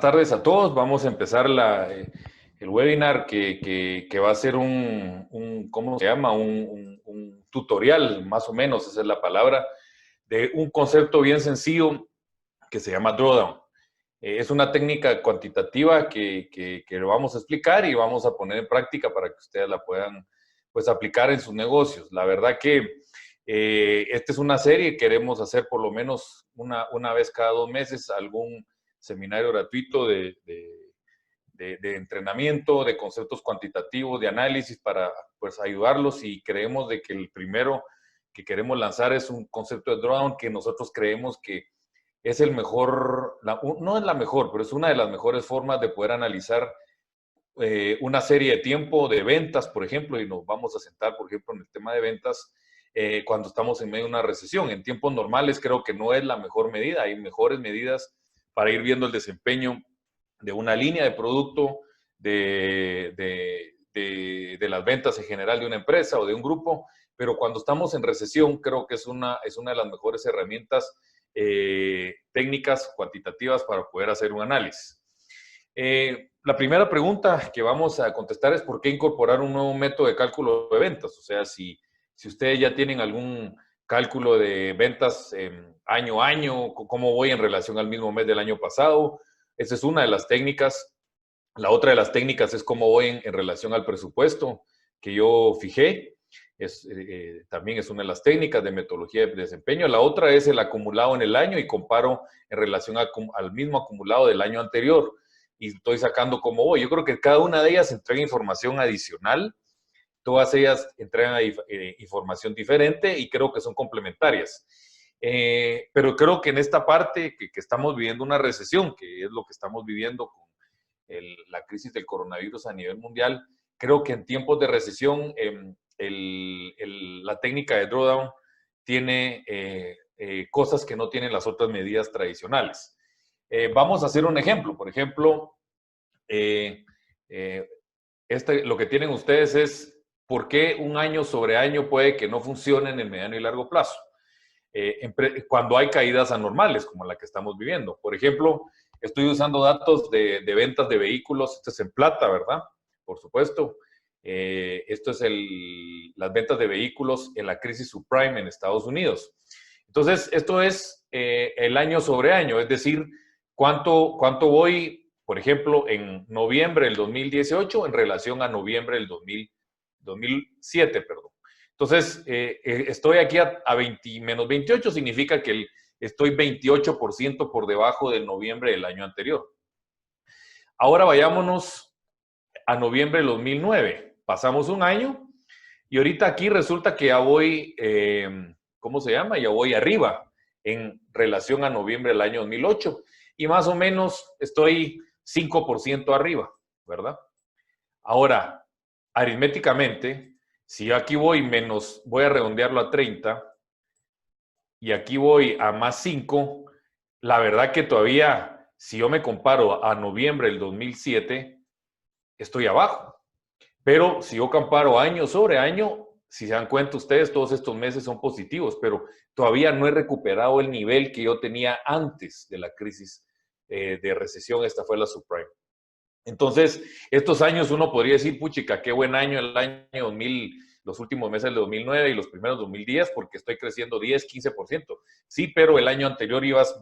tardes a todos. Vamos a empezar el webinar que va a ser ¿cómo se llama? Un tutorial, más o menos, esa es la palabra, de un concepto bien sencillo que se llama drawdown. Es una técnica cuantitativa que lo vamos a explicar y vamos a poner en práctica para que ustedes la puedan pues, aplicar en sus negocios. La verdad que esta es una serie, queremos hacer por lo menos una vez cada 2 meses algún seminario gratuito de entrenamiento, de conceptos cuantitativos, de análisis para pues, ayudarlos, y creemos de que el primero que queremos lanzar es un concepto de drawdown que nosotros creemos que es el mejor, no es la mejor, pero es una de las mejores formas de poder analizar una serie de tiempo de ventas, por ejemplo, y nos vamos a sentar, por ejemplo, en el tema de ventas cuando estamos en medio de una recesión. En tiempos normales creo que no es la mejor medida, hay mejores medidas para ir viendo el desempeño de una línea de producto, de las ventas en general de una empresa o de un grupo, pero cuando estamos en recesión creo que es una de las mejores herramientas técnicas cuantitativas para poder hacer un análisis. La primera pregunta que vamos a contestar es ¿por qué incorporar un nuevo método de cálculo de ventas? O sea, si ustedes ya tienen algún cálculo de ventas año a año, cómo voy en relación al mismo mes del año pasado, esa es una de las técnicas. La otra de las técnicas es cómo voy en relación al presupuesto que yo fijé. También es una de las técnicas de metodología de desempeño. La otra es el acumulado en el año y comparo en relación al mismo acumulado del año anterior y estoy sacando cómo voy. Yo creo que cada una de ellas entrega información adicional, todas ellas entregan información diferente y creo que son complementarias. Pero creo que en esta parte que estamos viviendo una recesión, que es lo que estamos viviendo con la crisis del coronavirus a nivel mundial, creo que en tiempos de recesión la técnica de drawdown tiene cosas que no tienen las otras medidas tradicionales. Vamos a hacer un ejemplo. Por ejemplo, lo que tienen ustedes es por qué un año sobre año puede que no funcione en el mediano y largo plazo. Cuando hay caídas anormales como la que estamos viviendo. Por ejemplo, estoy usando datos de ventas de vehículos. Esto es en plata, ¿verdad? Por supuesto. Esto es las ventas de vehículos en la crisis subprime en Estados Unidos. Entonces, esto es el año sobre año, es decir, cuánto voy, por ejemplo, en noviembre del 2018 en relación a noviembre del 2007, perdón. Entonces, estoy aquí a menos 28, significa que estoy 28% por debajo del noviembre del año anterior. Ahora vayámonos a noviembre del 2009. Pasamos un año y ahorita aquí resulta que ya voy, ¿cómo se llama? Ya voy arriba en relación a noviembre del año 2008 y más o menos estoy 5% arriba, ¿verdad? Ahora, aritméticamente, si yo aquí voy voy a redondearlo a 30 y aquí voy a más 5, la verdad que todavía, si yo me comparo a noviembre del 2007, estoy abajo. Pero si yo comparo año sobre año, si se dan cuenta ustedes, todos estos meses son positivos, pero todavía no he recuperado el nivel que yo tenía antes de la crisis de recesión. Esta fue la subprime. Entonces, estos años uno podría decir, puchica, qué buen año el año 2000, los últimos meses del 2009 y los primeros 2010, porque estoy creciendo 10, 15%. Sí, pero el año anterior ibas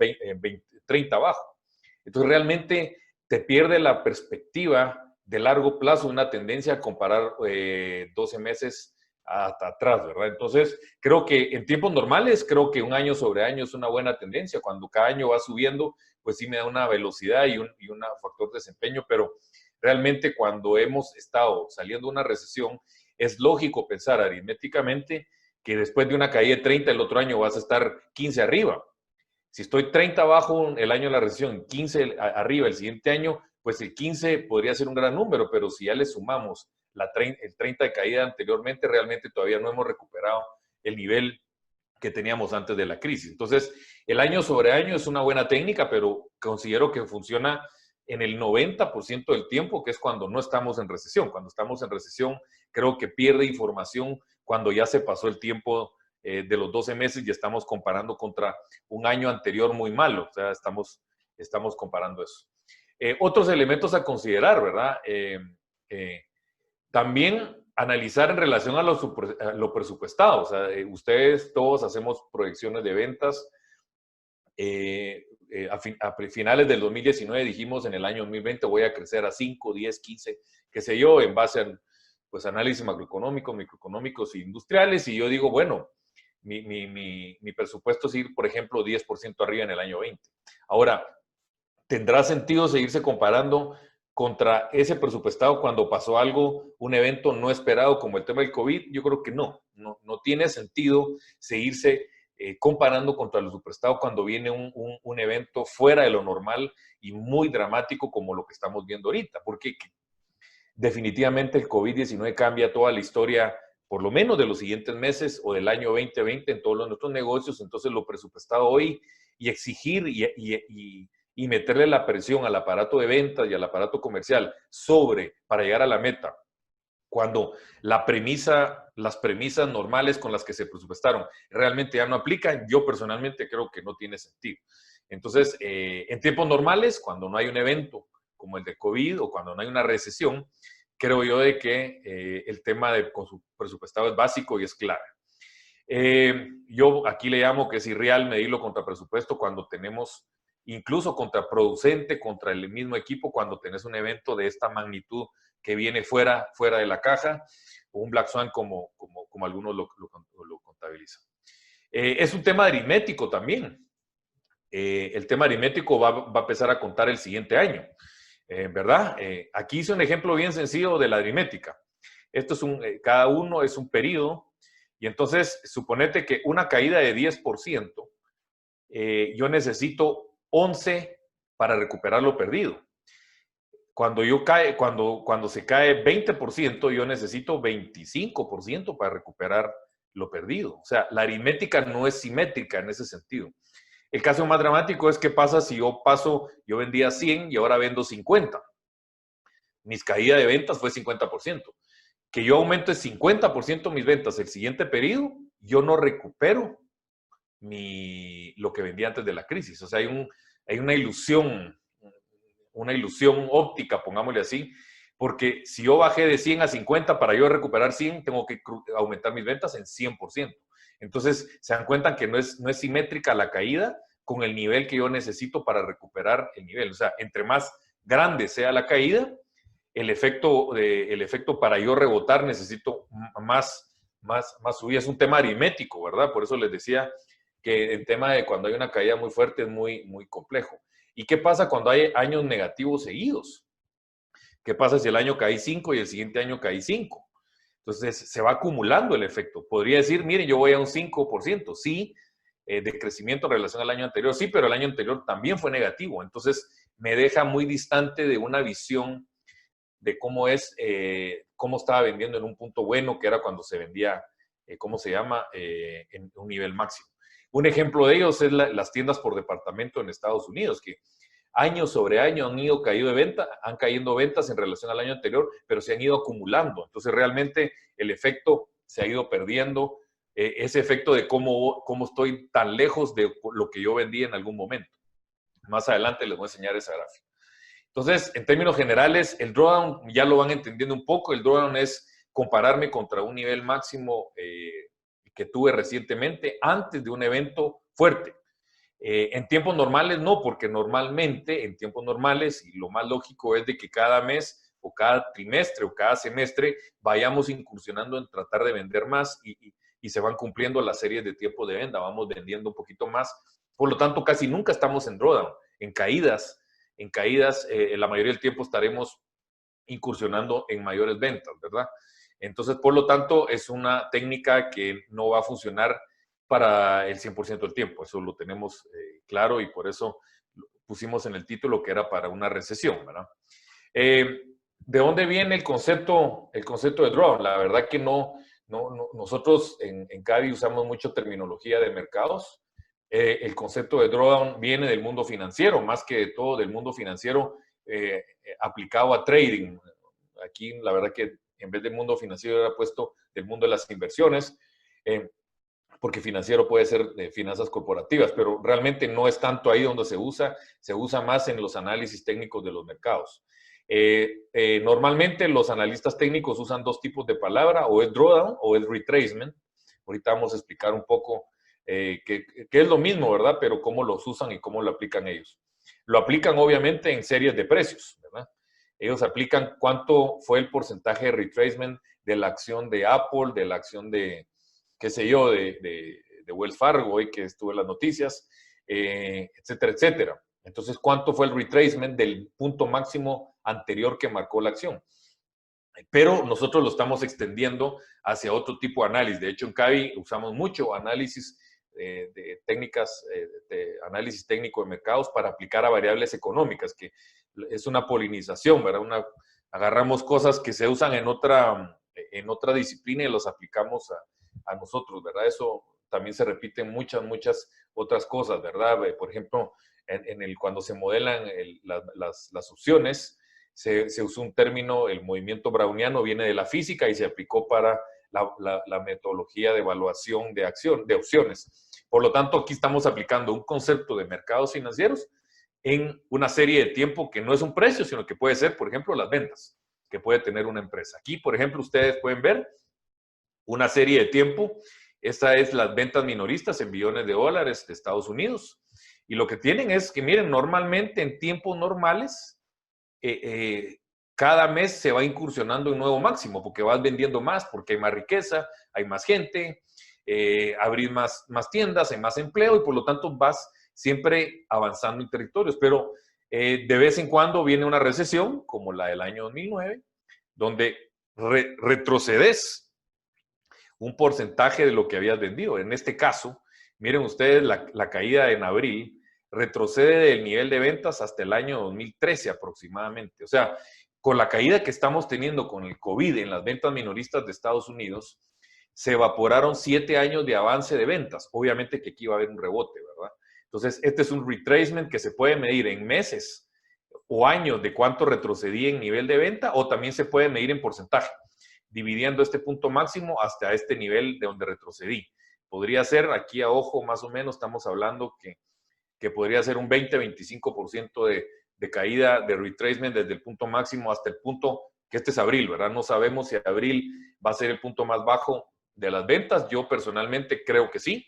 30 abajo. Entonces, realmente te pierde la perspectiva de largo plazo, una tendencia a comparar 12 meses hasta atrás, ¿verdad? Entonces, creo que en tiempos normales, creo que un año sobre año es una buena tendencia. Cuando cada año va subiendo, pues sí me da una velocidad y un factor de desempeño, pero realmente cuando hemos estado saliendo de una recesión, es lógico pensar aritméticamente que después de una caída de 30 el otro año vas a estar 15 arriba. Si estoy 30 abajo el año de la recesión, 15 arriba el siguiente año, pues el 15 podría ser un gran número, pero si ya le sumamos el 30 de caída anteriormente, realmente todavía no hemos recuperado el nivel que teníamos antes de la crisis. Entonces, el año sobre año es una buena técnica, pero considero que funciona en el 90% del tiempo, que es cuando no estamos en recesión. Cuando estamos en recesión, creo que pierde información cuando ya se pasó el tiempo de los 12 meses y estamos comparando contra un año anterior muy malo. O sea, estamos comparando eso. Otros elementos a considerar, ¿verdad? También analizar en relación a lo presupuestado. O sea, ustedes todos hacemos proyecciones de ventas. A finales del 2019 dijimos en el año 2020 voy a crecer a 5, 10, 15, qué sé yo, en base a pues, análisis macroeconómicos, microeconómicos e industriales. Y yo digo, bueno, mi presupuesto es ir, por ejemplo, 10% arriba en el año 20. Ahora, ¿tendrá sentido seguirse comparando contra ese presupuestado cuando pasó algo, un evento no esperado como el tema del COVID? Yo creo que no tiene sentido seguirse comparando contra el presupuestado cuando viene un evento fuera de lo normal y muy dramático como lo que estamos viendo ahorita, porque definitivamente el COVID-19 cambia toda la historia, por lo menos de los siguientes meses o del año 2020 en todos nuestros negocios. Entonces, lo presupuestado hoy y exigir y meterle la presión al aparato de ventas y al aparato comercial para llegar a la meta, cuando las premisas normales con las que se presupuestaron realmente ya no aplican, yo personalmente creo que no tiene sentido. Entonces, en tiempos normales, cuando no hay un evento como el de COVID o cuando no hay una recesión, creo yo de que el tema de presupuestado es básico y es clave. Yo aquí le llamo que es irreal medirlo contra presupuesto cuando tenemos, incluso contraproducente contra el mismo equipo, cuando tenés un evento de esta magnitud que viene fuera de la caja, o un Black Swan como algunos lo contabilizan. Es un tema aritmético también. El tema aritmético va a empezar a contar el siguiente año, ¿verdad? Aquí hice un ejemplo bien sencillo de la aritmética. Esto es cada uno es un periodo, y entonces suponete que una caída de 10%, yo necesito 11 para recuperar lo perdido. Cuando se cae 20%, yo necesito 25% para recuperar lo perdido. O sea, la aritmética no es simétrica en ese sentido. El caso más dramático es qué pasa si yo vendía 100 y ahora vendo 50. Mis caídas de ventas fue 50%. Que yo aumente 50% mis ventas el siguiente periodo, yo no recupero lo que vendí antes de la crisis. O sea, hay una ilusión óptica, pongámosle así, porque si yo bajé de 100 a 50 para yo recuperar 100, tengo que aumentar mis ventas en 100%. Entonces, se dan cuenta que no es simétrica la caída con el nivel que yo necesito para recuperar el nivel. O sea, entre más grande sea la caída, el efecto para yo rebotar necesito más subida. Es un tema aritmético, ¿verdad? Por eso les decía que el tema de cuando hay una caída muy fuerte es muy, muy complejo. ¿Y qué pasa cuando hay años negativos seguidos? ¿Qué pasa si el año caí 5 y el siguiente año caí 5? Entonces se va acumulando el efecto. Podría decir, miren, yo voy a un 5%, sí, de crecimiento en relación al año anterior, sí, pero el año anterior también fue negativo. Entonces me deja muy distante de una visión de cómo estaba vendiendo en un punto bueno, que era cuando se vendía, ¿cómo se llama?, en un nivel máximo. Un ejemplo de ellos es las tiendas por departamento en Estados Unidos, que año sobre año han caído ventas en relación al año anterior, pero se han ido acumulando. Entonces, realmente el efecto se ha ido perdiendo, ese efecto de cómo estoy tan lejos de lo que yo vendí en algún momento. Más adelante les voy a enseñar esa gráfica. Entonces, en términos generales, el drawdown ya lo van entendiendo un poco. El drawdown es compararme contra un nivel máximo que tuve recientemente antes de un evento fuerte. En tiempos normales no, porque normalmente en tiempos normales, y lo más lógico es de que cada mes o cada trimestre o cada semestre vayamos incursionando en tratar de vender más y se van cumpliendo las series de tiempo de venta, vamos vendiendo un poquito más. Por lo tanto, casi nunca estamos en drawdown, en caídas. La mayoría del tiempo estaremos incursionando en mayores ventas, ¿verdad? Entonces, por lo tanto, es una técnica que no va a funcionar para el 100% del tiempo. Eso lo tenemos claro y por eso pusimos en el título que era para una recesión, ¿verdad? ¿De dónde viene el concepto de drawdown? La verdad que nosotros en CADI usamos mucho terminología de mercados. El concepto de drawdown viene del mundo financiero, más que todo del mundo financiero aplicado a trading. Aquí, la verdad que en vez del mundo financiero era puesto del mundo de las inversiones. porque financiero puede ser de finanzas corporativas, pero realmente no es tanto ahí donde se usa más en los análisis técnicos de los mercados. Normalmente los analistas técnicos usan dos tipos de palabra, o es drawdown o es retracement. Ahorita vamos a explicar un poco que es lo mismo, ¿verdad? Pero cómo los usan y cómo lo aplican ellos. Lo aplican obviamente en series de precios, ¿verdad? Ellos aplican cuánto fue el porcentaje de retracement de la acción de Apple, de la acción de, qué sé yo, de Wells Fargo, hoy que estuvo en las noticias, etcétera, etcétera. Entonces, ¿cuánto fue el retracement del punto máximo anterior que marcó la acción? Pero nosotros lo estamos extendiendo hacia otro tipo de análisis. De hecho, en CAVI usamos mucho análisis de técnicas, de análisis técnico de mercados para aplicar a variables económicas, que es una polinización, ¿verdad? Agarramos cosas que se usan en otra disciplina y los aplicamos a nosotros, ¿verdad? Eso también se repite en muchas otras cosas, ¿verdad? Por ejemplo, cuando se modelan las opciones, se usó un término, el movimiento browniano viene de la física y se aplicó para la metodología de evaluación de opciones. Por lo tanto, aquí estamos aplicando un concepto de mercados financieros en una serie de tiempo que no es un precio, sino que puede ser, por ejemplo, las ventas que puede tener una empresa. Aquí, por ejemplo, ustedes pueden ver una serie de tiempo. Esta es las ventas minoristas en billones de dólares de Estados Unidos. Y lo que tienen es que, miren, normalmente en tiempos normales, cada mes se va incursionando un nuevo máximo, porque vas vendiendo más, porque hay más riqueza, hay más gente, abrís más tiendas, hay más empleo y por lo tanto vas siempre avanzando en territorios. Pero de vez en cuando viene una recesión, como la del año 2009, donde retrocedes un porcentaje de lo que habías vendido. En este caso, miren ustedes la caída en abril retrocede del nivel de ventas hasta el año 2013 aproximadamente. O sea, con la caída que estamos teniendo con el COVID en las ventas minoristas de Estados Unidos, se evaporaron 7 años de avance de ventas. Obviamente que aquí va a haber un rebote, ¿verdad? Entonces, este es un retracement que se puede medir en meses o años de cuánto retrocedí en nivel de venta, o también se puede medir en porcentaje, dividiendo este punto máximo hasta este nivel de donde retrocedí. Podría ser, aquí a ojo más o menos, estamos hablando que podría ser un 20-25% de caída de retracement desde el punto máximo hasta el punto, que este es abril, ¿verdad? No sabemos si abril va a ser el punto más bajo de las ventas. Yo personalmente creo que sí.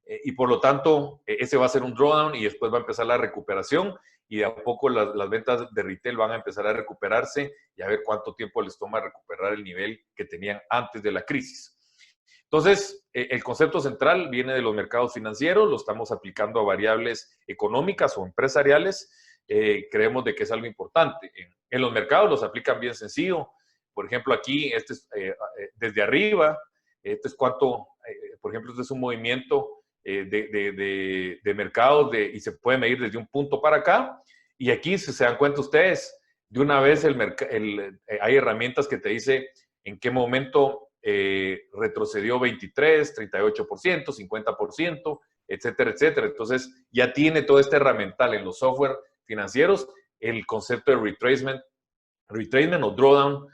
Y por lo tanto, ese va a ser un drawdown y después va a empezar la recuperación y de a poco las ventas de retail van a empezar a recuperarse y a ver cuánto tiempo les toma recuperar el nivel que tenían antes de la crisis. Entonces, el concepto central viene de los mercados financieros, lo estamos aplicando a variables económicas o empresariales. Creemos de que es algo importante. En los mercados los aplican bien sencillo. Por ejemplo, aquí, este es, desde arriba, este es cuánto, por ejemplo, este es un movimiento de mercados y se puede medir desde un punto para acá. Y aquí, si se dan cuenta ustedes, de una vez hay herramientas que te dice en qué momento retrocedió 23, 38%, 50%, etcétera, etcétera. Entonces, ya tiene todo este herramental en los software financieros, el concepto de retracement o drawdown,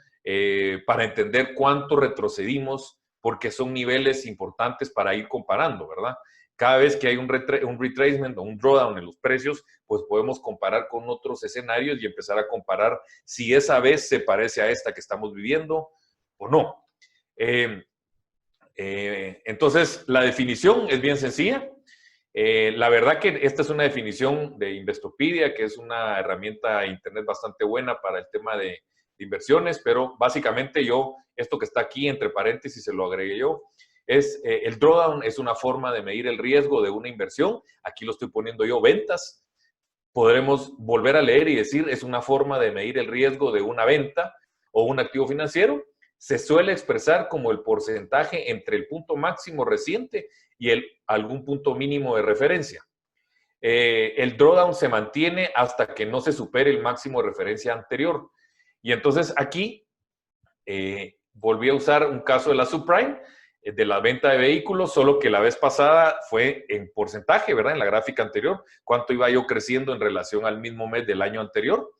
para entender cuánto retrocedimos, porque son niveles importantes para ir comparando, ¿verdad? Cada vez que hay un retracement o un drawdown en los precios, pues podemos comparar con otros escenarios y empezar a comparar si esa vez se parece a esta que estamos viviendo o no. Entonces, la definición es bien sencilla. La verdad que esta es una definición de Investopedia, que es una herramienta de internet bastante buena para el tema de inversiones, pero básicamente esto que está aquí entre paréntesis se lo agregué yo, el drawdown es una forma de medir el riesgo de una inversión. Aquí lo estoy poniendo yo, ventas. Podremos volver a leer y decir, es una forma de medir el riesgo de una venta o un activo financiero. Se suele expresar como el porcentaje entre el punto máximo reciente y algún punto mínimo de referencia. El drawdown se mantiene hasta que no se supere el máximo de referencia anterior. Y entonces aquí volví a usar un caso de la subprime, de la venta de vehículos, solo que la vez pasada fue en porcentaje, ¿verdad? En la gráfica anterior, cuánto iba yo creciendo en relación al mismo mes del año anterior.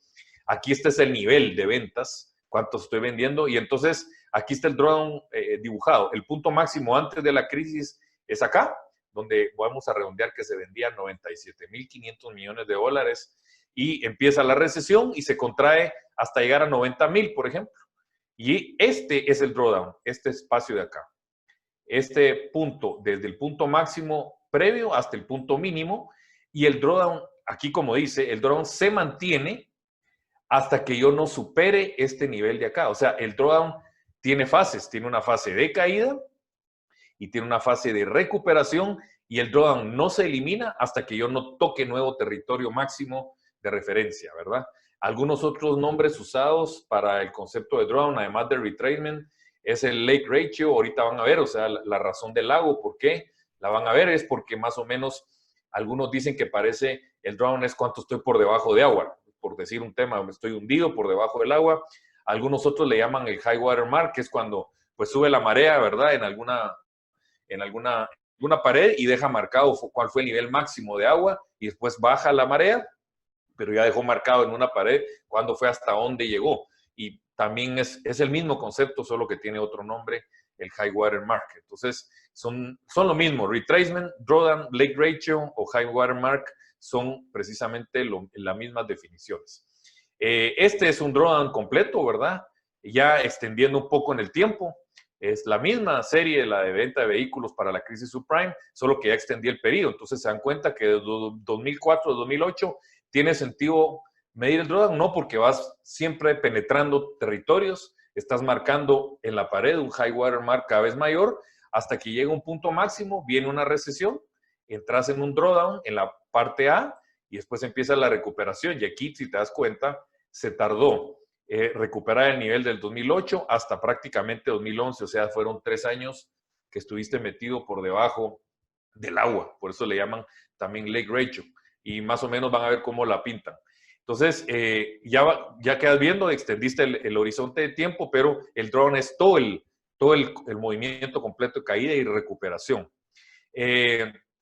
Aquí este es el nivel de ventas, cuánto estoy vendiendo, y entonces aquí está el drawdown dibujado. El punto máximo antes de la crisis es acá, donde vamos a redondear que se vendían 97.500 millones de dólares y empieza la recesión y se contrae hasta llegar a 90.000, por ejemplo. Y este es el drawdown, este espacio de acá. Este punto, desde el punto máximo previo hasta el punto mínimo, y el drawdown, aquí como dice, el drawdown se mantiene hasta que yo no supere este nivel de acá. O sea, el drawdown tiene fases, tiene una fase de caída y tiene una fase de recuperación, y el drawdown no se elimina hasta que yo no toque nuevo territorio máximo de referencia, ¿verdad? Algunos otros nombres usados para el concepto de drawdown, además de retracement, es el lake ratio. Ahorita van a ver, o sea, la razón del lago. ¿Por qué? La van a ver, es porque más o menos algunos dicen que parece el drawdown es cuánto estoy por debajo de agua, por decir un tema, estoy hundido por debajo del agua. Algunos otros le llaman el high water mark, que es cuando pues sube la marea, ¿verdad? En alguna pared y deja marcado cuál fue el nivel máximo de agua, y después baja la marea, pero ya dejó marcado en una pared cuándo fue, hasta dónde llegó. Y también es el mismo concepto, solo que tiene otro nombre, el high water mark. Entonces, son lo mismo. Retracement, drawdown, lake ratio o high water mark son precisamente las mismas definiciones. Este es un drawdown completo, ¿verdad? Ya extendiendo un poco en el tiempo. Es la misma serie, la de venta de vehículos para la crisis subprime, solo que ya extendí el periodo. Entonces se dan cuenta que desde 2004 a 2008 tiene sentido medir el drawdown, no, porque vas siempre penetrando territorios, estás marcando en la pared un high water mark cada vez mayor, hasta que llega un punto máximo, viene una recesión, entras en un drawdown en la parte A y después empieza la recuperación. Y aquí, si te das cuenta, se tardó recuperar el nivel del 2008 hasta prácticamente 2011, o sea, fueron 3 años que estuviste metido por debajo del agua, por eso le llaman también lake ratio, y más o menos van a ver cómo la pintan. Entonces, ya quedas viendo, extendiste el horizonte de tiempo, pero el drawdown es todo el movimiento completo de caída y recuperación.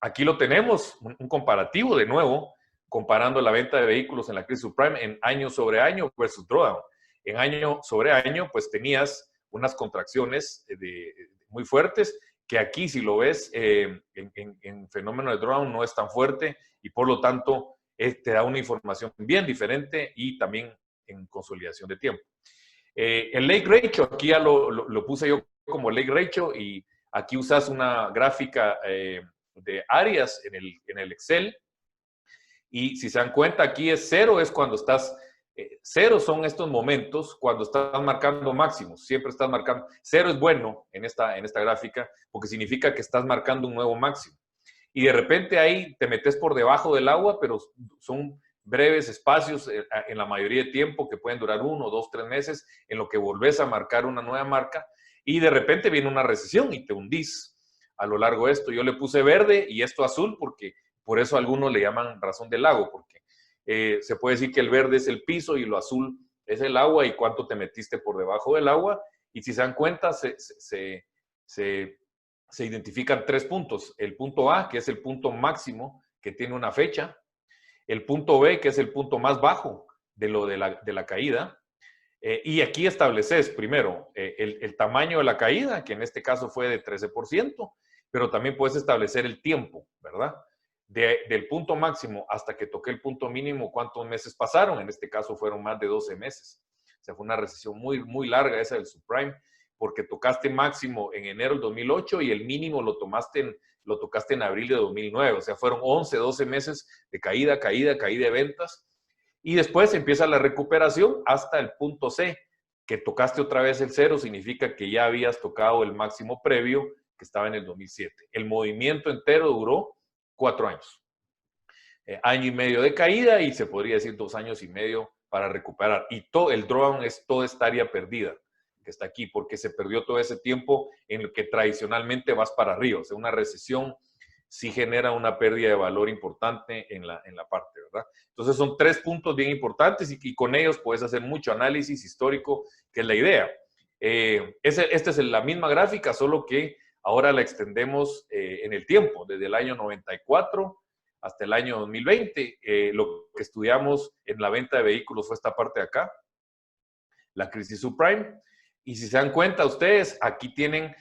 Aquí lo tenemos, un comparativo de nuevo, comparando la venta de vehículos en la crisis subprime en año sobre año versus drawdown. En año sobre año, pues tenías unas contracciones muy fuertes, que aquí, si lo ves, en fenómeno de drawdown no es tan fuerte, y por lo tanto te da una información bien diferente y también en consolidación de tiempo. El lake ratio, aquí ya lo puse yo como lake ratio, y aquí usas una gráfica de áreas en el Excel, y si se dan cuenta, aquí es 0, es cuando estás, 0 son estos momentos cuando estás marcando máximos, siempre estás marcando, 0 es bueno en esta gráfica, porque significa que estás marcando un nuevo máximo. Y de repente ahí te metes por debajo del agua, pero son breves espacios en la mayoría de tiempo, que pueden durar 1, 2, 3 meses, en lo que volvés a marcar una nueva marca, y de repente viene una recesión y te hundís a lo largo de esto. Yo le puse verde y esto azul, porque por eso algunos le llaman razón del lago, porque se puede decir que el verde es el piso y lo azul es el agua, y cuánto te metiste por debajo del agua. Y si se dan cuenta, se identifican 3 puntos. El punto A, que es el punto máximo que tiene una fecha. El punto B, que es el punto más bajo de la caída. Y aquí estableces primero el tamaño de la caída, que en este caso fue de 13%, pero también puedes establecer el tiempo, ¿verdad? Del punto máximo hasta que toqué el punto mínimo, ¿cuántos meses pasaron? En este caso fueron más de 12 meses. O sea, fue una recesión muy, muy larga esa del subprime, porque tocaste máximo en enero del 2008 y el mínimo lo tocaste en abril de 2009. O sea, fueron 11, 12 meses de caída de ventas. Y después empieza la recuperación hasta el punto C, que tocaste otra vez el 0, significa que ya habías tocado el máximo previo, que estaba en el 2007. El movimiento entero duró 4 años. Año y medio de caída, y se podría decir 2 años y medio para recuperar. Y todo el drawdown es toda esta área perdida que está aquí, porque se perdió todo ese tiempo en el que tradicionalmente vas para arriba. O sea, una recesión sí genera una pérdida de valor importante en la parte, ¿verdad? Entonces son 3 puntos bien importantes, y con ellos puedes hacer mucho análisis histórico, que es la idea. Esta es la misma gráfica, solo que ahora la extendemos en el tiempo, desde el año 94 hasta el año 2020. Lo que estudiamos en la venta de vehículos fue esta parte de acá, la crisis subprime. Y si se dan cuenta ustedes, aquí tienen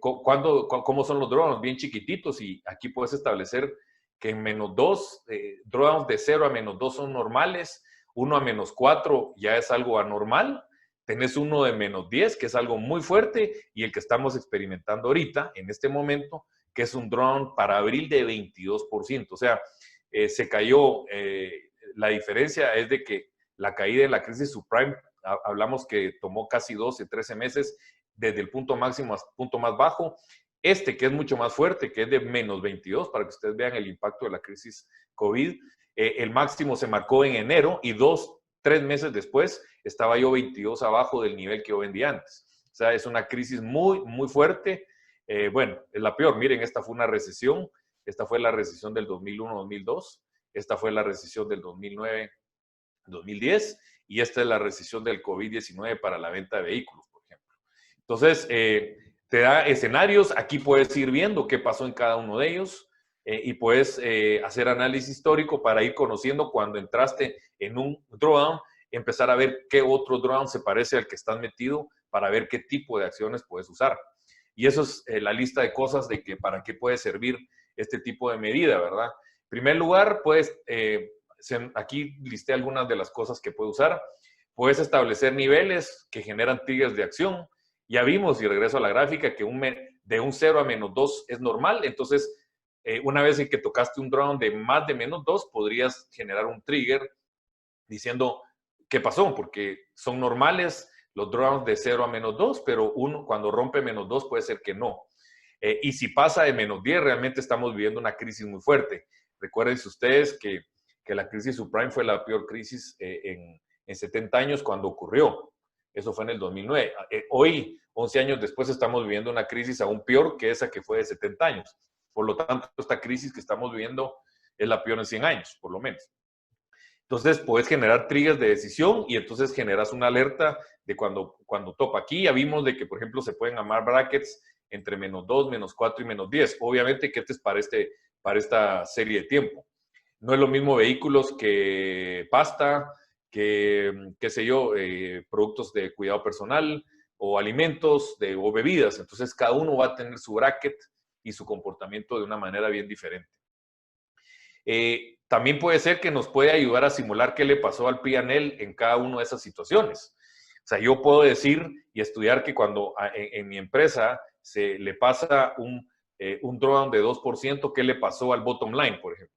cómo son los drawdowns, bien chiquititos, y aquí puedes establecer que en -2, drawdowns de 0 a -2 son normales, 1 a -4 ya es algo anormal, tenés uno de -10, que es algo muy fuerte, y el que estamos experimentando ahorita, en este momento, que es un drawdown para abril de 22%. O sea, se cayó, la diferencia es de que la caída de la crisis subprime, hablamos que tomó casi 12, 13 meses, desde el punto máximo hasta el punto más bajo. Que es mucho más fuerte, que es de -22, para que ustedes vean el impacto de la crisis COVID, el máximo se marcó en enero y 2, 3 meses después estaba yo 22 abajo del nivel que yo vendía antes. O sea, es una crisis muy, muy fuerte. Bueno, es la peor. Miren, esta fue una recesión. Esta fue la recesión del 2001-2002. Esta fue la recesión del 2009-2010. Y esta es la recesión del COVID-19 para la venta de vehículos, por ejemplo. Entonces, te da escenarios. Aquí puedes ir viendo qué pasó en cada uno de ellos. Y puedes hacer análisis histórico para ir conociendo cuando entraste en un drawdown, empezar a ver qué otro drawdown se parece al que estás metido para ver qué tipo de acciones puedes usar. Y eso es la lista de cosas de que para qué puede servir este tipo de medida, ¿verdad? En primer lugar, pues, aquí listé algunas de las cosas que puedes usar. Puedes establecer niveles que generan triggers de acción. Ya vimos, y regreso a la gráfica, que de un 0 a -2 es normal. Entonces, una vez en que tocaste un drawdown de más de -2, podrías generar un trigger diciendo qué pasó, porque son normales los drawdowns de 0 a -2, pero cuando rompe -2 puede ser que no. Y si pasa de -10, realmente estamos viviendo una crisis muy fuerte. Recuerden ustedes que la crisis subprime fue la peor crisis en 70 años cuando ocurrió. Eso fue en el 2009. Hoy, 11 años después, estamos viviendo una crisis aún peor que esa que fue de 70 años. Por lo tanto, esta crisis que estamos viviendo es la peor en 100 años, por lo menos. Entonces, puedes generar triggers de decisión y entonces generas una alerta de cuando topa. Aquí ya vimos de que, por ejemplo, se pueden armar brackets entre -2, -4 y -10. Obviamente que este es para esta serie de tiempo. No es lo mismo vehículos que pasta, qué sé yo, productos de cuidado personal o alimentos o bebidas. Entonces, cada uno va a tener su bracket y su comportamiento de una manera bien diferente. También puede ser que nos puede ayudar a simular qué le pasó al P&L en cada una de esas situaciones. O sea, yo puedo decir y estudiar que cuando en mi empresa se le pasa un drawdown de 2%, ¿qué le pasó al bottom line, por ejemplo?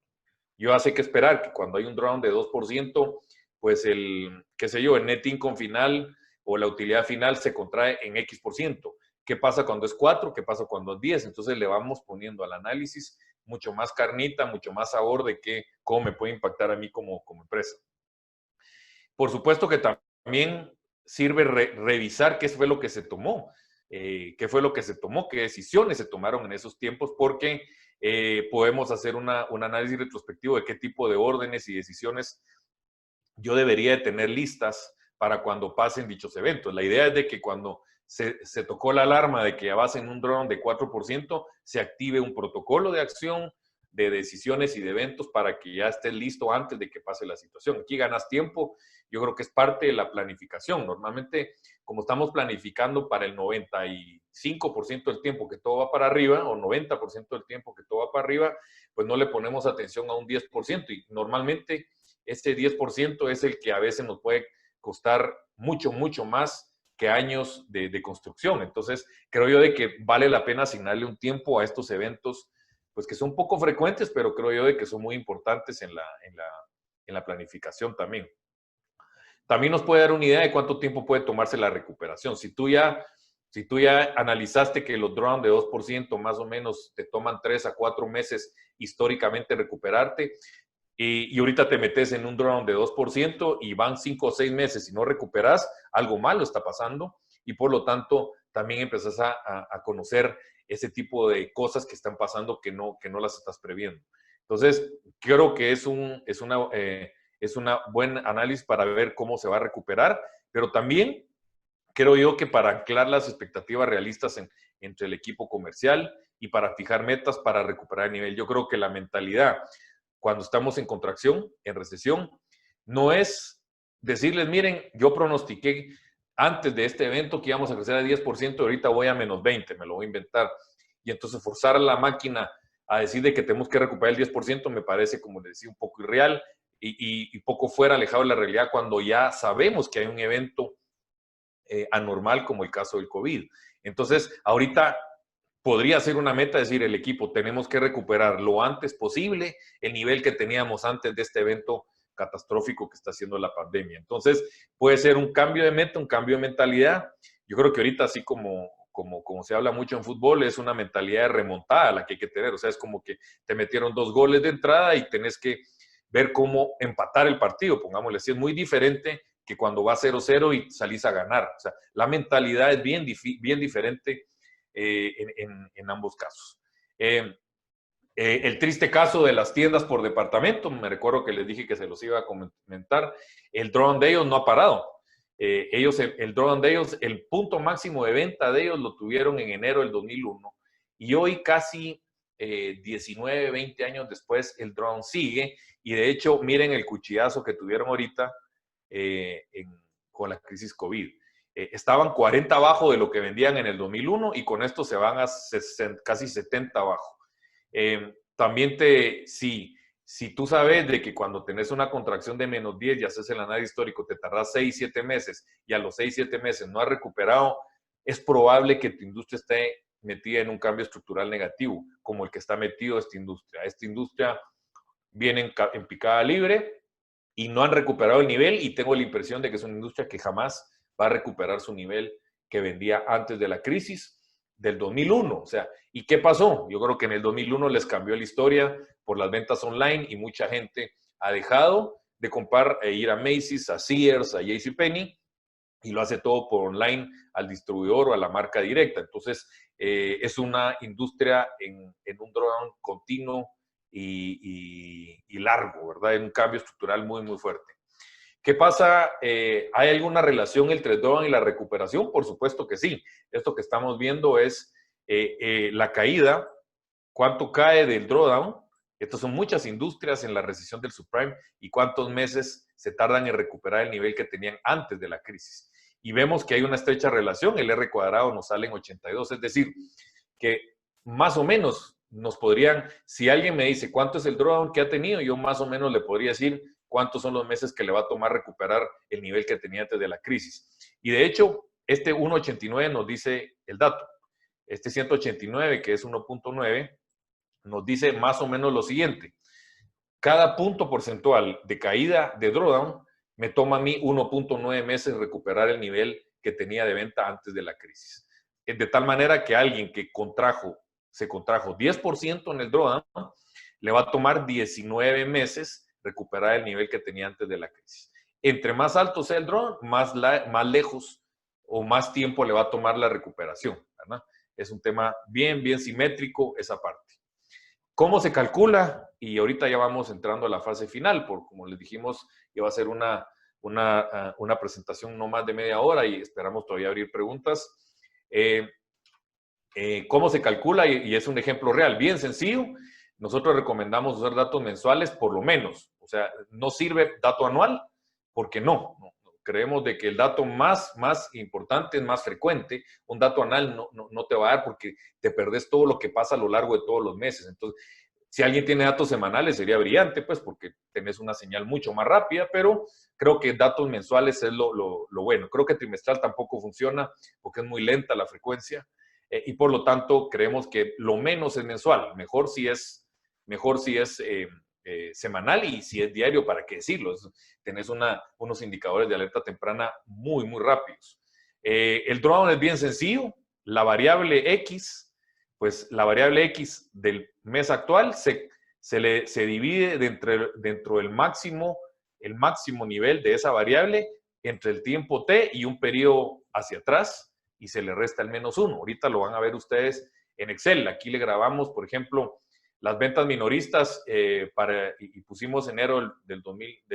Yo hace que esperar que cuando hay un drawdown de 2%, pues qué sé yo, el net income final o la utilidad final se contrae en X%. ¿Qué pasa cuando es 4? ¿Qué pasa cuando es 10? Entonces le vamos poniendo al análisis mucho más carnita, mucho más sabor de cómo me puede impactar a mí como empresa. Por supuesto que también sirve revisar qué fue lo que se tomó, qué fue lo que se tomó, qué decisiones se tomaron en esos tiempos, porque podemos hacer un análisis retrospectivo de qué tipo de órdenes y decisiones yo debería de tener listas para cuando pasen dichos eventos. La idea es de que cuando se tocó la alarma de que ya vas en un drawdown de 4%, se active un protocolo de acción, de decisiones y de eventos para que ya estés listo antes de que pase la situación. Aquí ganas tiempo, yo creo que es parte de la planificación. Normalmente, como estamos planificando para el 95% del tiempo que todo va para arriba, o 90% del tiempo que todo va para arriba, pues no le ponemos atención a un 10%, y normalmente ese 10% es el que a veces nos puede costar mucho, mucho más que años de construcción. Entonces, creo yo de que vale la pena asignarle un tiempo a estos eventos, pues que son poco frecuentes, pero creo yo de que son muy importantes en la planificación también. También nos puede dar una idea de cuánto tiempo puede tomarse la recuperación. Si tú ya analizaste que los drawdowns de 2% más o menos te toman 3 a 4 meses históricamente recuperarte, y ahorita te metes en un drawdown de 2% y van 5 o 6 meses y no recuperas, algo malo está pasando, y por lo tanto también empezás a conocer ese tipo de cosas que están pasando que no las estás previendo. Entonces, creo que es una buen análisis para ver cómo se va a recuperar, pero también creo yo que para anclar las expectativas realistas entre el equipo comercial y para fijar metas para recuperar el nivel. Yo creo que la mentalidad cuando estamos en contracción, en recesión, no es decirles, miren, yo pronostiqué antes de este evento que íbamos a crecer a 10%, ahorita voy a menos 20, me lo voy a inventar. Y entonces forzar a la máquina a decir de que tenemos que recuperar el 10% me parece, como les decía, un poco irreal y poco fuera alejado de la realidad cuando ya sabemos que hay un evento anormal como el caso del COVID. Entonces, ahorita podría ser una meta, decir, el equipo, tenemos que recuperar lo antes posible el nivel que teníamos antes de este evento catastrófico que está haciendo la pandemia. Entonces, puede ser un cambio de meta, un cambio de mentalidad. Yo creo que ahorita, así como se habla mucho en fútbol, es una mentalidad de remontada la que hay que tener. O sea, es como que te metieron 2 goles de entrada y tenés que ver cómo empatar el partido, pongámosle así. Es muy diferente que cuando va 0-0 y salís a ganar. O sea, la mentalidad es bien diferente en ambos casos. El triste caso de las tiendas por departamento, me recuerdo que les dije que se los iba a comentar, el drawdown de ellos no ha parado. El drawdown de ellos, el punto máximo de venta de ellos lo tuvieron en enero del 2001 y hoy casi 19, 20 años después el drawdown sigue y de hecho miren el cuchillazo que tuvieron ahorita con la crisis COVID. Estaban 40 abajo de lo que vendían en el 2001 y con esto se van a casi 70 abajo. También si tú sabes de que cuando tenés una contracción de menos 10 y haces el análisis histórico, te tardas 6, 7 meses y a los 6, 7 meses no has recuperado, es probable que tu industria esté metida en un cambio estructural negativo, como el que está metido esta industria. Esta industria viene en picada libre y no han recuperado el nivel y tengo la impresión de que es una industria que jamás va a recuperar su nivel que vendía antes de la crisis del 2001. O sea, ¿y qué pasó? Yo creo que en el 2001 les cambió la historia por las ventas online y mucha gente ha dejado de comprar e ir a Macy's, a Sears, a JCPenney y lo hace todo por online al distribuidor o a la marca directa. Entonces, es una industria en un drawdown continuo y largo, ¿verdad? En un cambio estructural muy, muy fuerte. ¿Qué pasa? ¿Hay alguna relación entre el drawdown y la recuperación? Por supuesto que sí. Esto que estamos viendo es la caída, cuánto cae del drawdown. Estas son muchas industrias en la recesión del subprime y cuántos meses se tardan en recuperar el nivel que tenían antes de la crisis. Y vemos que hay una estrecha relación, el R cuadrado nos sale en 82, es decir, que más o menos nos podrían, si alguien me dice cuánto es el drawdown que ha tenido, yo más o menos le podría decir cuántos son los meses que le va a tomar recuperar el nivel que tenía antes de la crisis. Y de hecho, este 1.89 nos dice el dato. Este 189, que es 1.9, nos dice más o menos lo siguiente. Cada punto porcentual de caída de drawdown me toma a mí 1.9 meses recuperar el nivel que tenía de venta antes de la crisis. De tal manera que alguien que se contrajo 10% en el drawdown, le va a tomar 19 meses recuperar el nivel que tenía antes de la crisis. Entre más alto sea el drawdown, más lejos o más tiempo le va a tomar la recuperación, ¿verdad? Es un tema bien, bien simétrico esa parte. ¿Cómo se calcula? Y ahorita ya vamos entrando a la fase final, porque como les dijimos, ya va a ser una presentación no más de media hora y esperamos todavía abrir preguntas. ¿Cómo se calcula? Y es un ejemplo real, bien sencillo. Nosotros recomendamos usar datos mensuales por lo menos. O sea, no sirve dato anual porque no. Creemos de que el dato más importante es más frecuente. Un dato anual no te va a dar porque te perdés todo lo que pasa a lo largo de todos los meses. Entonces, si alguien tiene datos semanales sería brillante, pues porque tenés una señal mucho más rápida, pero creo que datos mensuales es lo bueno. Creo que trimestral tampoco funciona porque es muy lenta la frecuencia. Y por lo tanto creemos que lo menos es mensual, mejor si es semanal y si es diario, ¿para qué decirlo? Tenés unos indicadores de alerta temprana muy, muy rápidos. El drawdown es bien sencillo, la variable X, pues la variable X del mes actual se divide dentro del máximo, el máximo nivel de esa variable entre el tiempo T y un periodo hacia atrás, y se le resta el -1. Ahorita lo van a ver ustedes en Excel. Aquí le grabamos, por ejemplo, las ventas minoristas y pusimos enero del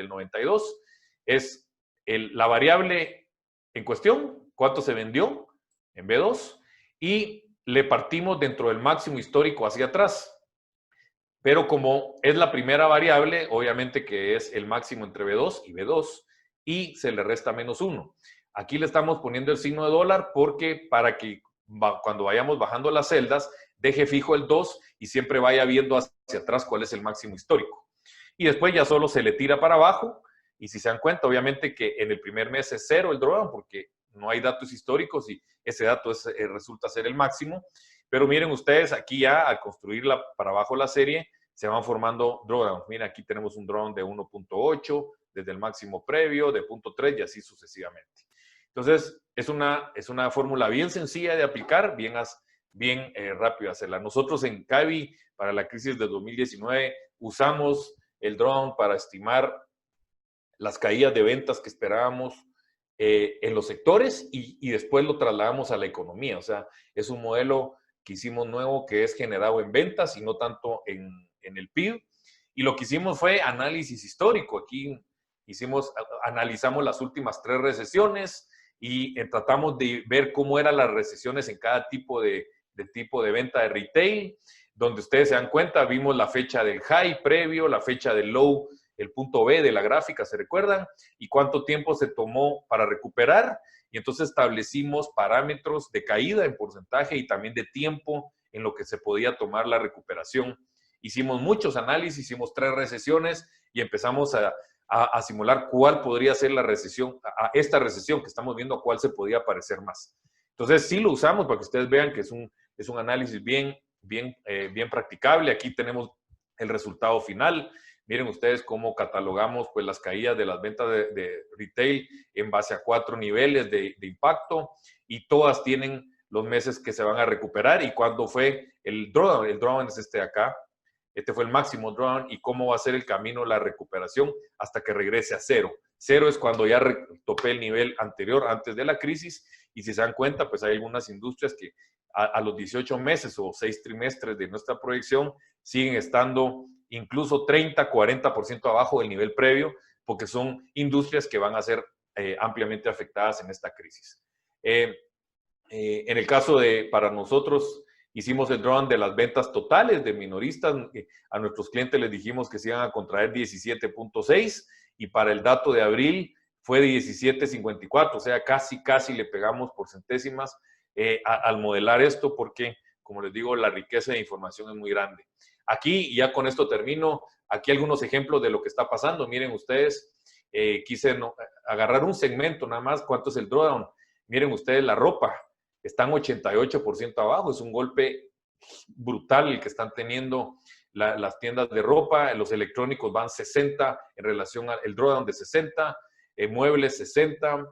92. Es la variable en cuestión, cuánto se vendió en B2, y le partimos dentro del máximo histórico hacia atrás. Pero como es la primera variable, obviamente que es el máximo entre B2 y B2, y se le resta -1. Aquí le estamos poniendo el signo de dólar porque para que cuando vayamos bajando las celdas, deje fijo el 2 y siempre vaya viendo hacia atrás cuál es el máximo histórico. Y después ya solo se le tira para abajo. Y si se dan cuenta, obviamente que en el primer mes es 0 el drawdown porque no hay datos históricos y ese dato resulta ser el máximo. Pero miren ustedes, aquí ya al construirla para abajo la serie, se van formando drawdowns. Miren, aquí tenemos un drawdown de 1.8 desde el máximo previo, de 0.3 y así sucesivamente. Entonces, es una fórmula bien sencilla de aplicar, bien rápido de hacerla. Nosotros en CABI, para la crisis de 2019, usamos el drawdown para estimar las caídas de ventas que esperábamos en los sectores y después lo trasladamos a la economía. O sea, es un modelo que hicimos nuevo que es generado en ventas y no tanto en el PIB. Y lo que hicimos fue análisis histórico. Aquí analizamos las últimas 3 recesiones y tratamos de ver cómo eran las recesiones en cada tipo de venta de retail. Donde ustedes se dan cuenta, vimos la fecha del high previo, la fecha del low, el punto B de la gráfica, ¿se recuerdan? Y cuánto tiempo se tomó para recuperar. Y entonces establecimos parámetros de caída en porcentaje y también de tiempo en lo que se podía tomar la recuperación. Hicimos muchos análisis, hicimos 3 recesiones y empezamos a simular cuál podría ser la recesión, a esta recesión que estamos viendo, a cuál se podía parecer más. Entonces sí lo usamos para que ustedes vean que es un análisis bien practicable. Aquí tenemos el resultado final. Miren ustedes cómo catalogamos pues, las caídas de las ventas de retail en base a 4 niveles de impacto y todas tienen los meses que se van a recuperar y cuándo fue el drawdown. El drawdown es este de acá. Este fue el máximo drawdown y cómo va a ser el camino, la recuperación hasta que regrese a 0. 0 es cuando ya topé el nivel anterior, antes de la crisis. Y si se dan cuenta, pues hay algunas industrias que a los 18 meses o 6 trimestres de nuestra proyección siguen estando incluso 30, 40% abajo del nivel previo, porque son industrias que van a ser ampliamente afectadas en esta crisis. En el caso para nosotros, hicimos el drawdown de las ventas totales de minoristas. A nuestros clientes les dijimos que se iban a contraer 17.6 y para el dato de abril fue de 17.54, o sea, casi le pegamos por centésimas al modelar esto porque, como les digo, la riqueza de información es muy grande. Aquí, y ya con esto termino, aquí algunos ejemplos de lo que está pasando. Miren ustedes, quise agarrar un segmento nada más, ¿cuánto es el drawdown? Miren ustedes la ropa, están 88% abajo, es un golpe brutal el que están teniendo las tiendas de ropa, los electrónicos van 60 en relación al drawdown de 60, muebles 60,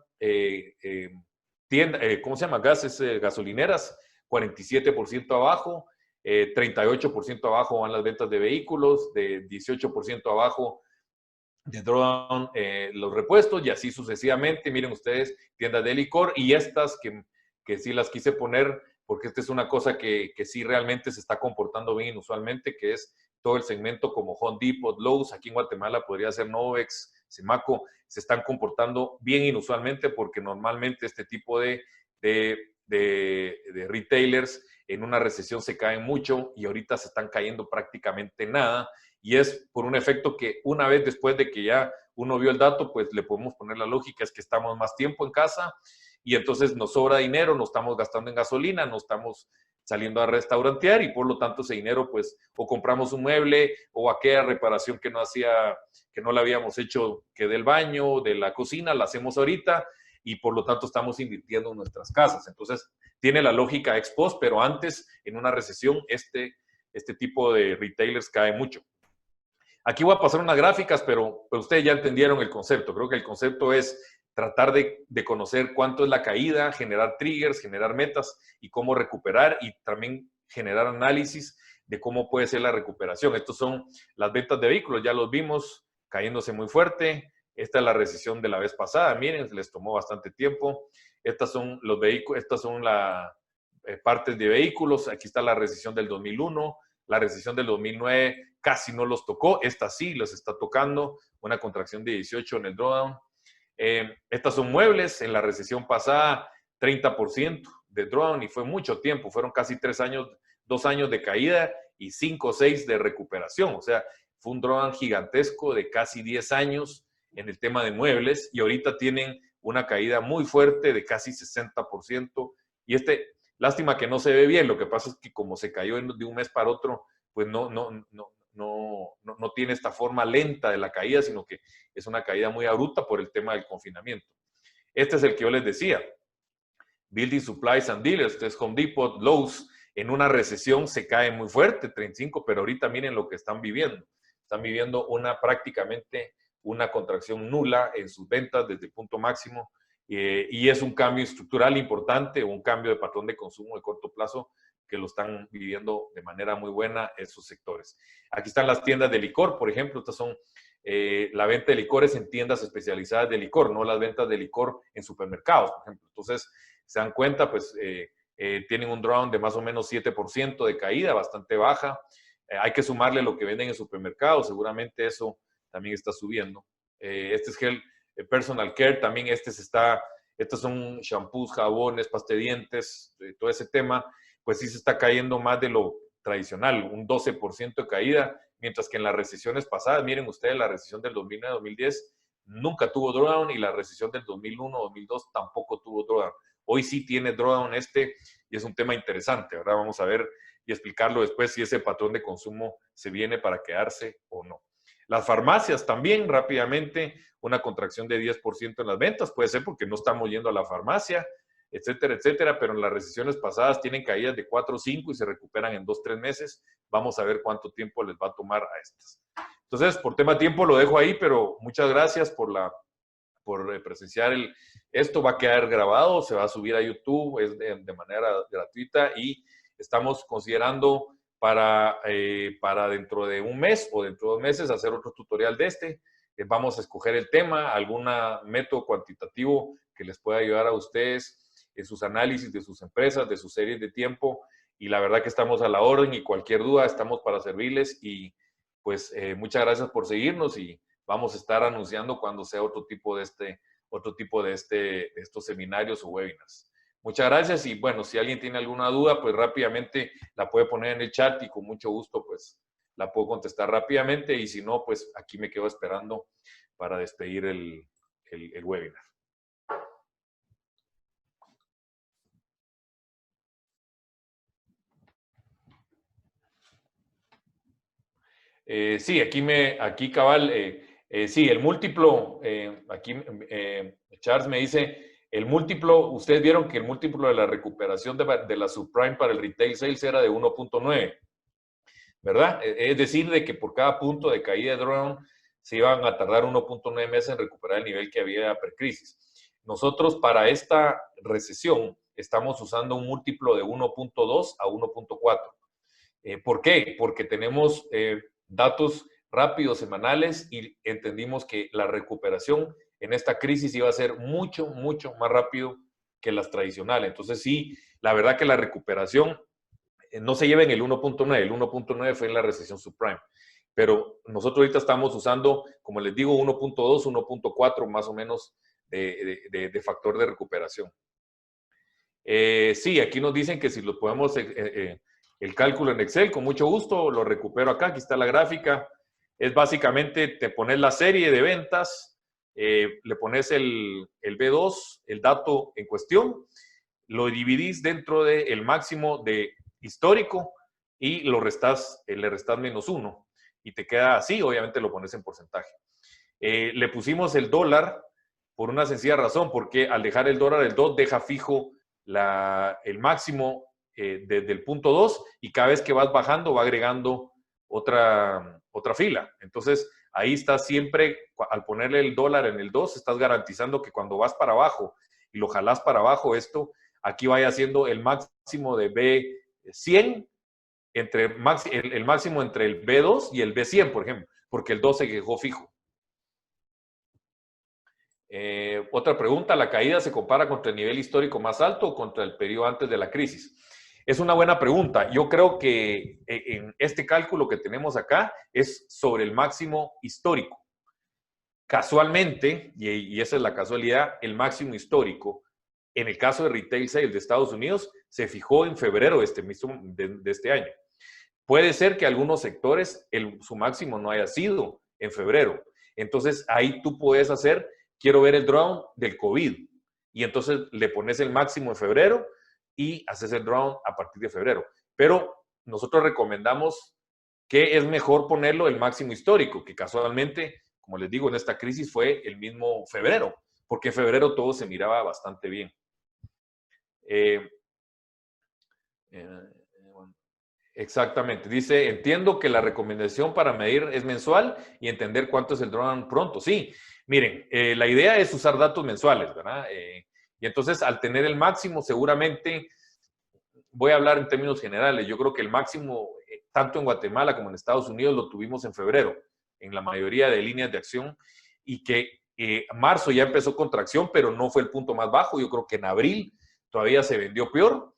¿cómo se llama? Gasolineras 47% abajo, 38% abajo van las ventas de vehículos, de 18% abajo de drawdown los repuestos y así sucesivamente. Miren ustedes, tiendas de licor y estas que sí las quise poner porque esta es una cosa que sí realmente se está comportando bien inusualmente, que es todo el segmento como Home Depot, Lowe's, aquí en Guatemala podría ser Novex, Semaco, se están comportando bien inusualmente porque normalmente este tipo de retailers en una recesión se caen mucho y ahorita se están cayendo prácticamente nada y es por un efecto que una vez después de que ya uno vio el dato, pues le podemos poner la lógica, es que estamos más tiempo en casa y entonces nos sobra dinero, no estamos gastando en gasolina, no estamos saliendo a restaurantear y por lo tanto ese dinero pues o compramos un mueble o aquella reparación que no la habíamos hecho que del baño, de la cocina, la hacemos ahorita y por lo tanto estamos invirtiendo en nuestras casas. Entonces tiene la lógica ex post, pero antes en una recesión este tipo de retailers cae mucho. Aquí voy a pasar unas gráficas, pero ustedes ya entendieron el concepto. Creo que el concepto es tratar de conocer cuánto es la caída, generar triggers, generar metas y cómo recuperar y también generar análisis de cómo puede ser la recuperación. Estos son las ventas de vehículos, ya los vimos cayéndose muy fuerte. Esta es la recesión de la vez pasada, miren, les tomó bastante tiempo. Estas son los vehículos, estas son las partes de vehículos. Aquí está la recesión del 2001, la recesión del 2009 casi no los tocó, esta sí los está tocando, una contracción de 18 en el drawdown. Estas son muebles, en la recesión pasada 30% de drawdown y fue mucho tiempo, fueron casi 2 años de caída y 5 o 6 de recuperación, o sea, fue un drawdown gigantesco de casi 10 años en el tema de muebles y ahorita tienen una caída muy fuerte de casi 60%. Y lástima que no se ve bien, lo que pasa es que como se cayó de un mes para otro, pues no tiene esta forma lenta de la caída, sino que es una caída muy abrupta por el tema del confinamiento. Este es el que yo les decía. Building Supplies and Dealers, este es Home Depot, Lowe's, en una recesión se cae muy fuerte, 35, pero ahorita miren lo que están viviendo. Están viviendo prácticamente una contracción nula en sus ventas desde el punto máximo, y es un cambio estructural importante, un cambio de patrón de consumo de corto plazo que lo están viviendo de manera muy buena esos sectores. Aquí están las tiendas de licor, por ejemplo. Estas son la venta de licores en tiendas especializadas de licor, no las ventas de licor en supermercados, por ejemplo. Entonces, se dan cuenta, pues tienen un drawdown de más o menos 7% de caída, bastante baja. Hay que sumarle lo que venden en supermercados, seguramente eso también está subiendo. Este es Personal Care, también estos son shampoos, jabones, pasta de dientes, todo ese tema, pues sí se está cayendo más de lo tradicional, un 12% de caída, mientras que en las recesiones pasadas, miren ustedes, la recesión del 2009-2010 nunca tuvo drawdown y la recesión del 2001-2002 tampoco tuvo drawdown. Hoy sí tiene drawdown y es un tema interesante, ¿verdad? Vamos a ver y explicarlo después si ese patrón de consumo se viene para quedarse o no. Las farmacias también, rápidamente, una contracción de 10% en las ventas, puede ser porque no estamos yendo a la farmacia, etcétera, etcétera, pero en las recesiones pasadas tienen caídas de 4 o 5 y se recuperan en 2 o 3 meses. Vamos a ver cuánto tiempo les va a tomar a estas. Entonces, por tema de tiempo lo dejo ahí, pero muchas gracias por presenciar esto. Va a quedar grabado, se va a subir a YouTube, es de manera gratuita, y estamos considerando para dentro de un mes o dentro de 2 meses hacer otro tutorial de este. Vamos a escoger el tema, algún método cuantitativo que les pueda ayudar a ustedes en sus análisis de sus empresas, de sus series de tiempo, y la verdad que estamos a la orden, y cualquier duda estamos para servirles. Y pues muchas gracias por seguirnos, y vamos a estar anunciando cuando sea otro tipo de estos seminarios o webinars. Muchas gracias, y bueno, si alguien tiene alguna duda, pues rápidamente la puede poner en el chat y con mucho gusto pues la puedo contestar rápidamente, y si no, pues aquí me quedo esperando para despedir el webinar. Sí, aquí cabal, sí, el múltiplo, aquí Charles me dice, el múltiplo, ustedes vieron que el múltiplo de la recuperación de la subprime para el retail sales era de 1.9, ¿verdad? Es decir, de que por cada punto de caída de drawdown se iban a tardar 1.9 meses en recuperar el nivel que había precrisis. Nosotros para esta recesión estamos usando un múltiplo de 1.2 a 1.4. ¿Por qué? Porque tenemos datos rápidos semanales y entendimos que la recuperación en esta crisis iba a ser mucho, mucho más rápido que las tradicionales. Entonces sí, la verdad que la recuperación no se lleva en el 1.9, el 1.9 fue en la recesión subprime, pero nosotros ahorita estamos usando, como les digo, 1.2, 1.4 más o menos de factor de recuperación. Sí, aquí nos dicen que si lo podemos, el cálculo en Excel, con mucho gusto, lo recupero acá, aquí está la gráfica. Es básicamente, te pones la serie de ventas, le pones el B2, el dato en cuestión, lo dividís dentro del máximo de histórico y le restás -1 y te queda así, obviamente lo pones en porcentaje. Le pusimos el dólar por una sencilla razón, porque al dejar el dólar, el DOT deja fijo el máximo desde el punto 2, y cada vez que vas bajando va agregando otra fila. Entonces, ahí estás siempre, al ponerle el dólar en el 2, estás garantizando que cuando vas para abajo y lo jalás para abajo, aquí vaya haciendo el máximo de B100, el máximo entre el B2 y el B100, por ejemplo, porque el 2 se dejó fijo. Otra pregunta, ¿la caída se compara contra el nivel histórico más alto o contra el periodo antes de la crisis? Es una buena pregunta. Yo creo que en este cálculo que tenemos acá es sobre el máximo histórico. Casualmente, y esa es la casualidad, el máximo histórico en el caso de retail sales de Estados Unidos se fijó en febrero de este año. Puede ser que algunos sectores su máximo no haya sido en febrero. Entonces ahí tú puedes hacer quiero ver el drawdown del COVID. Y entonces le pones el máximo en febrero y haces el drawdown a partir de febrero. Pero nosotros recomendamos que es mejor ponerlo el máximo histórico, que casualmente, como les digo, en esta crisis fue el mismo febrero, porque en febrero todo se miraba bastante bien. Bueno, exactamente. Dice, entiendo que la recomendación para medir es mensual y entender cuánto es el drawdown pronto. Sí, miren, la idea es usar datos mensuales, ¿verdad? Y entonces, al tener el máximo, seguramente, voy a hablar en términos generales, yo creo que el máximo, tanto en Guatemala como en Estados Unidos, lo tuvimos en febrero, en la mayoría de líneas de acción, y que marzo ya empezó contracción, pero no fue el punto más bajo. Yo creo que en abril todavía se vendió peor,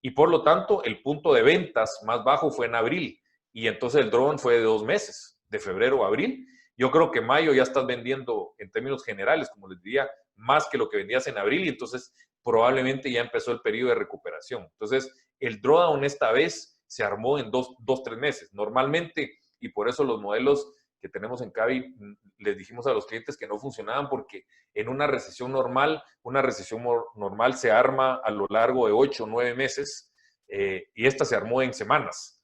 y por lo tanto el punto de ventas más bajo fue en abril, y entonces el drawdown fue de 2 meses, de febrero a abril. Yo creo que mayo ya estás vendiendo en términos generales, como les diría, más que lo que vendías en abril, y entonces probablemente ya empezó el periodo de recuperación. Entonces, el drawdown esta vez se armó en 3 meses. Normalmente, y por eso los modelos que tenemos en Cavi, les dijimos a los clientes que no funcionaban, porque en una recesión normal se arma a lo largo de 8 o 9 meses, y esta se armó en semanas,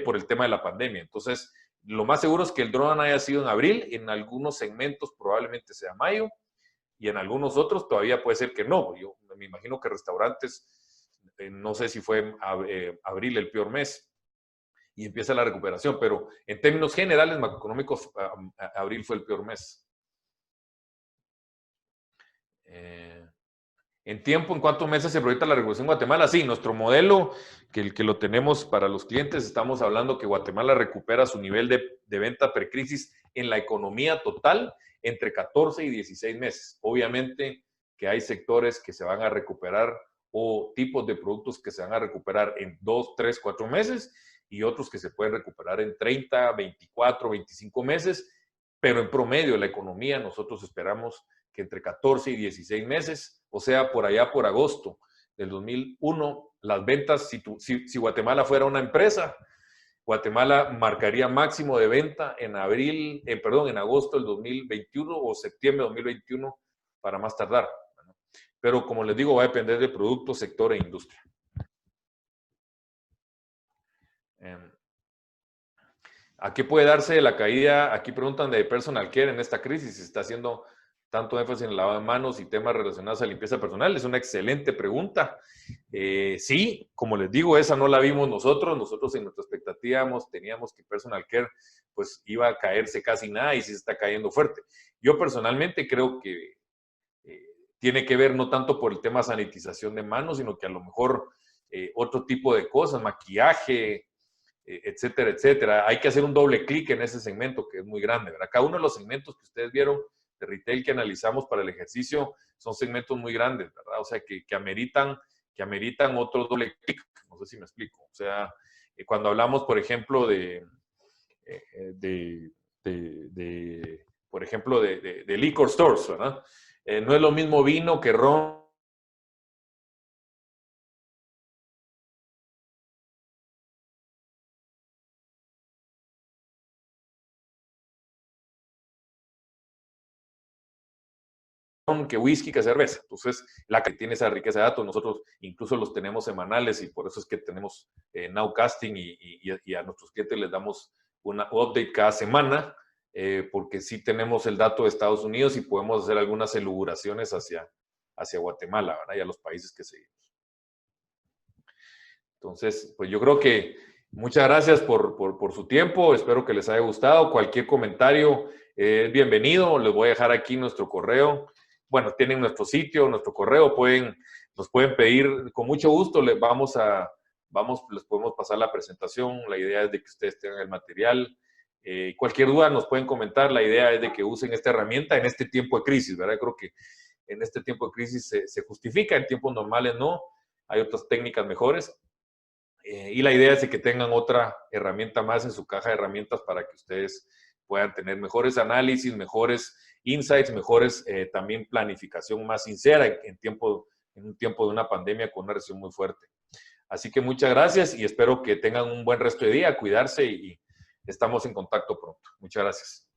por el tema de la pandemia. Entonces, lo más seguro es que el drawdown haya sido en abril, en algunos segmentos probablemente sea mayo, y en algunos otros todavía puede ser que no. Yo me imagino que restaurantes, no sé si fue abril el peor mes y empieza la recuperación, pero en términos generales macroeconómicos, abril fue el peor mes. En tiempo, ¿en cuántos meses se proyecta la recuperación en Guatemala? Sí, nuestro modelo, que lo tenemos para los clientes, estamos hablando que Guatemala recupera su nivel de venta per crisis en la economía total entre 14 y 16 meses. Obviamente que hay sectores que se van a recuperar o tipos de productos que se van a recuperar en 2, 3, 4 meses y otros que se pueden recuperar en 30, 24, 25 meses, pero en promedio la economía nosotros esperamos que entre 14 y 16 meses, o sea, por allá por agosto del 2001, las ventas, si Guatemala fuera una empresa, Guatemala marcaría máximo de venta en en agosto del 2021 o septiembre del 2021 para más tardar. Pero como les digo, va a depender de producto, sector e industria. ¿A qué puede darse la caída? Aquí preguntan de personal care en esta crisis, si está haciendo tanto énfasis en el lavado de manos y temas relacionados a limpieza personal. Es una excelente pregunta. Sí, como les digo, esa no la vimos nosotros. Nosotros en nuestra expectativa teníamos que personal care pues iba a caerse casi nada y sí se está cayendo fuerte. Yo personalmente creo que tiene que ver no tanto por el tema sanitización de manos, sino que a lo mejor otro tipo de cosas, maquillaje, etcétera, etcétera. Hay que hacer un doble clic en ese segmento que es muy grande, ¿verdad? Cada uno de los segmentos que ustedes vieron de retail que analizamos para el ejercicio son segmentos muy grandes, ¿verdad? O sea, que ameritan otro doble clic. No sé si me explico. O sea, cuando hablamos, por ejemplo, por ejemplo, de liquor stores, ¿verdad? No es lo mismo vino que ron, que whisky, que cerveza. Entonces, la que tiene esa riqueza de datos, nosotros incluso los tenemos semanales y por eso es que tenemos nowcasting y a nuestros clientes les damos una update cada semana, porque sí tenemos el dato de Estados Unidos y podemos hacer algunas elucubraciones hacia Guatemala, ¿verdad? Y a los países que seguimos. Entonces, pues yo creo que muchas gracias por su tiempo. Espero que les haya gustado. Cualquier comentario es bienvenido. Les voy a dejar aquí nuestro correo. Bueno, tienen nuestro sitio, nuestro correo. Nos pueden pedir con mucho gusto. Les podemos pasar la presentación. La idea es de que ustedes tengan el material. Cualquier duda nos pueden comentar. La idea es de que usen esta herramienta en este tiempo de crisis, ¿verdad? Creo que en este tiempo de crisis se justifica. En tiempos normales no. Hay otras técnicas mejores. Y la idea es de que tengan otra herramienta más en su caja de herramientas para que ustedes puedan tener mejores análisis, mejores insights, mejores también planificación más sincera en un tiempo de una pandemia con una recesión muy fuerte. Así que muchas gracias y espero que tengan un buen resto de día, cuidarse y estamos en contacto pronto. Muchas gracias.